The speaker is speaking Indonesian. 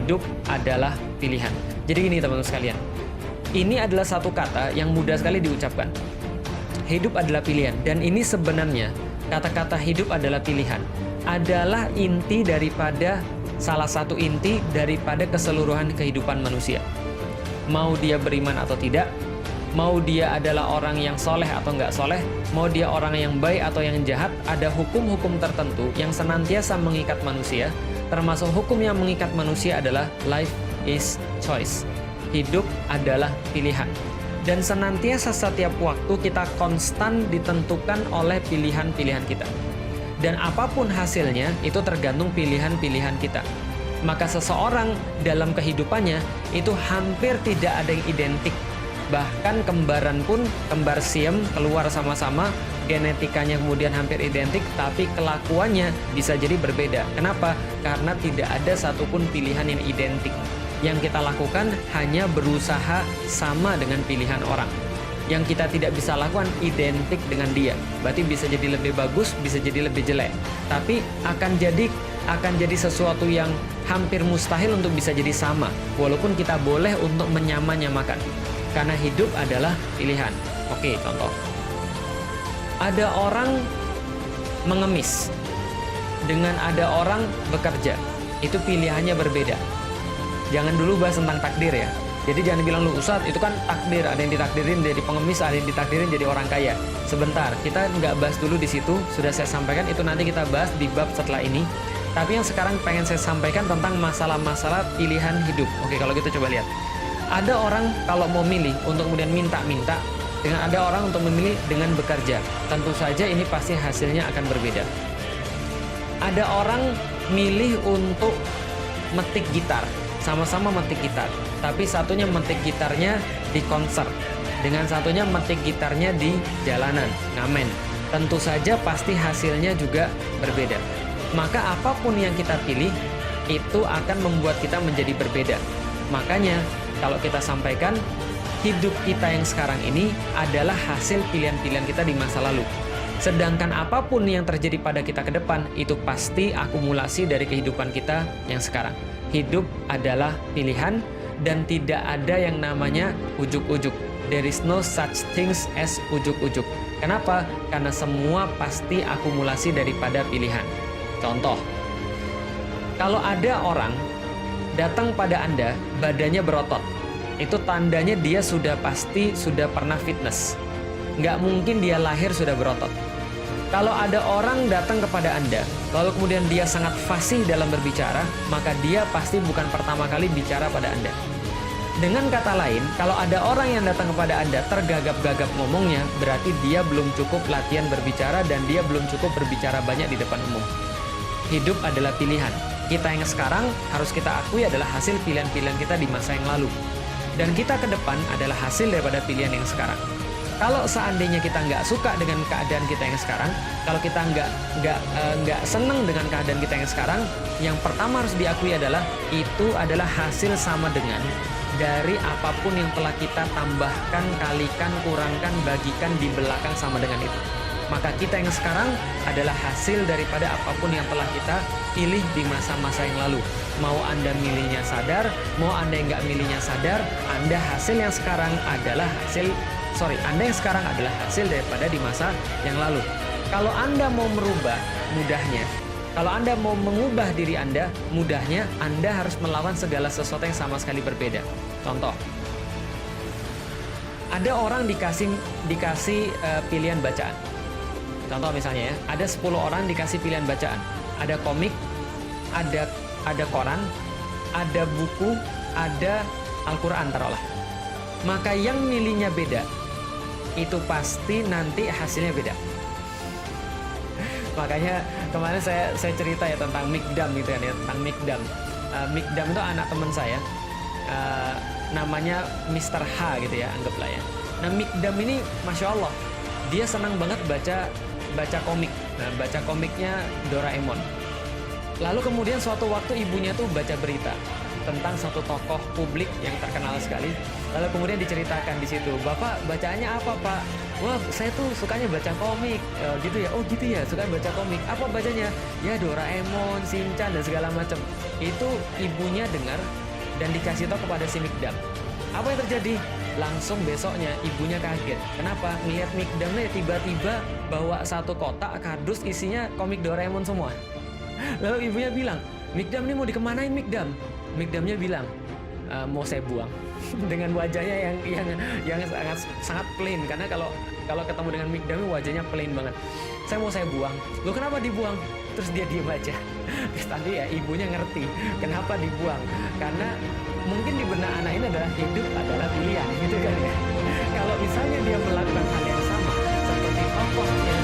hidup adalah pilihan. Jadi gini teman-teman sekalian, ini adalah satu kata yang mudah sekali diucapkan. Hidup adalah pilihan, dan ini sebenarnya kata-kata hidup adalah pilihan adalah inti daripada salah satu inti daripada keseluruhan kehidupan manusia. Mau dia beriman atau tidak, mau dia adalah orang yang soleh atau nggak soleh, mau dia orang yang baik atau yang jahat, ada hukum-hukum tertentu yang senantiasa mengikat manusia. Termasuk hukum yang mengikat manusia adalah life is choice. Hidup adalah pilihan. Dan senantiasa setiap waktu kita konstan ditentukan oleh pilihan-pilihan kita. Dan apapun hasilnya itu tergantung pilihan-pilihan kita. Maka seseorang dalam kehidupannya itu hampir tidak ada yang identik. Bahkan kembaran pun, kembar siem keluar sama-sama, genetikanya kemudian hampir identik, tapi kelakuannya bisa jadi berbeda. Kenapa? Karena tidak ada satupun pilihan yang identik. Yang kita lakukan hanya berusaha sama dengan pilihan orang. Yang kita tidak bisa lakukan identik dengan dia. Berarti bisa jadi lebih bagus, bisa jadi lebih jelek. Tapi akan jadi sesuatu yang hampir mustahil untuk bisa jadi sama. Walaupun kita boleh untuk menyamakan. Karena hidup adalah pilihan. Oke, contoh. Ada orang mengemis dengan ada orang bekerja. Itu pilihannya berbeda. Jangan dulu bahas tentang takdir ya. Jadi jangan bilang, lu Ustadz itu kan takdir, ada yang ditakdirin jadi pengemis, ada yang ditakdirin jadi orang kaya. Sebentar, kita nggak bahas dulu di situ. Sudah saya sampaikan, itu nanti kita bahas di bab setelah ini. Tapi yang sekarang pengen saya sampaikan tentang masalah-masalah pilihan hidup. Oke, kalau gitu coba lihat. Ada orang kalau mau milih untuk kemudian minta-minta, dengan ada orang untuk memilih dengan bekerja. Tentu saja ini pasti hasilnya akan berbeda. Ada orang milih untuk metik gitar, sama-sama metik gitar. Tapi satunya metik gitarnya di konser, dengan satunya metik gitarnya di jalanan, ngamen. Tentu saja pasti hasilnya juga berbeda. Maka apapun yang kita pilih, itu akan membuat kita menjadi berbeda. Makanya, kalau kita sampaikan, hidup kita yang sekarang ini adalah hasil pilihan-pilihan kita di masa lalu. Sedangkan apapun yang terjadi pada kita ke depan, itu pasti akumulasi dari kehidupan kita yang sekarang. Hidup adalah pilihan, dan tidak ada yang namanya ujuk-ujuk. There is no such things as ujuk-ujuk. Kenapa? Karena semua pasti akumulasi daripada pilihan. Contoh, kalau ada orang datang pada Anda, badannya berotot, itu tandanya dia sudah pasti sudah pernah fitness. Nggak mungkin dia lahir sudah berotot. Kalau ada orang datang kepada Anda, lalu kemudian dia sangat fasih dalam berbicara, maka dia pasti bukan pertama kali bicara pada Anda. Dengan kata lain, kalau ada orang yang datang kepada Anda tergagap-gagap ngomongnya, berarti dia belum cukup latihan berbicara dan dia belum cukup berbicara banyak di depan umum. Hidup adalah pilihan. Kita yang sekarang harus kita akui adalah hasil pilihan-pilihan kita di masa yang lalu. Dan kita ke depan adalah hasil daripada pilihan yang sekarang. Kalau seandainya kita nggak suka dengan keadaan kita yang sekarang, kalau kita nggak senang dengan keadaan kita yang sekarang, yang pertama harus diakui adalah itu adalah hasil sama dengan dari apapun yang telah kita tambahkan, kalikan, kurangkan, bagikan di belakang sama dengan itu. Maka kita yang sekarang adalah hasil daripada apapun yang telah kita pilih di masa-masa yang lalu. Mau Anda milihnya sadar, mau Anda yang nggak milihnya sadar, Anda yang sekarang adalah hasil daripada di masa yang lalu. Kalau Anda mau merubah, mudahnya. Kalau Anda mau mengubah diri Anda, mudahnya Anda harus melawan segala sesuatu yang sama sekali berbeda. Contoh, ada orang dikasih pilihan bacaan. Contoh misalnya ya, ada 10 orang dikasih pilihan bacaan. Ada komik, ada koran, ada buku, ada Al-Quran taruhlah. Maka yang milihnya beda, itu pasti nanti hasilnya beda. Makanya kemarin saya cerita ya tentang Mikdam gitu kan ya, tentang Mikdam. Mikdam itu anak teman saya, namanya Mr. H gitu ya, anggaplah ya. Nah Mikdam ini Masya Allah, dia senang banget baca komik. Nah, baca komiknya Doraemon. Lalu kemudian suatu waktu ibunya tuh baca berita tentang satu tokoh publik yang terkenal sekali. Lalu kemudian diceritakan di situ, Bapak bacaannya apa Pak? wah saya tuh sukanya baca komik. Gitu ya, oh gitu ya, suka baca komik. Apa bacanya? Ya Doraemon, Shinchan dan segala macam. Itu ibunya dengar dan dikasih tahu kepada si Mikdam. Apa yang terjadi? Langsung besoknya ibunya kaget. Kenapa? Melihat Mikdamnya tiba-tiba bawa satu kotak kardus isinya komik Doraemon semua. Lalu ibunya bilang, Mikdam ini mau dikemanain Mikdam? Mikdamnya bilang, mau saya buang. Dengan wajahnya yang sangat plain, karena kalau ketemu dengan Mikdam wajahnya plain banget. Saya buang. Loh kenapa dibuang? Terus dia diem aja. Tapi ya ibunya ngerti kenapa dibuang, karena mungkin di benak anak ini adalah hidup adalah pilihan gitu kan ya. Kalau misalnya dia melakukan hal yang sama seperti tokoh yang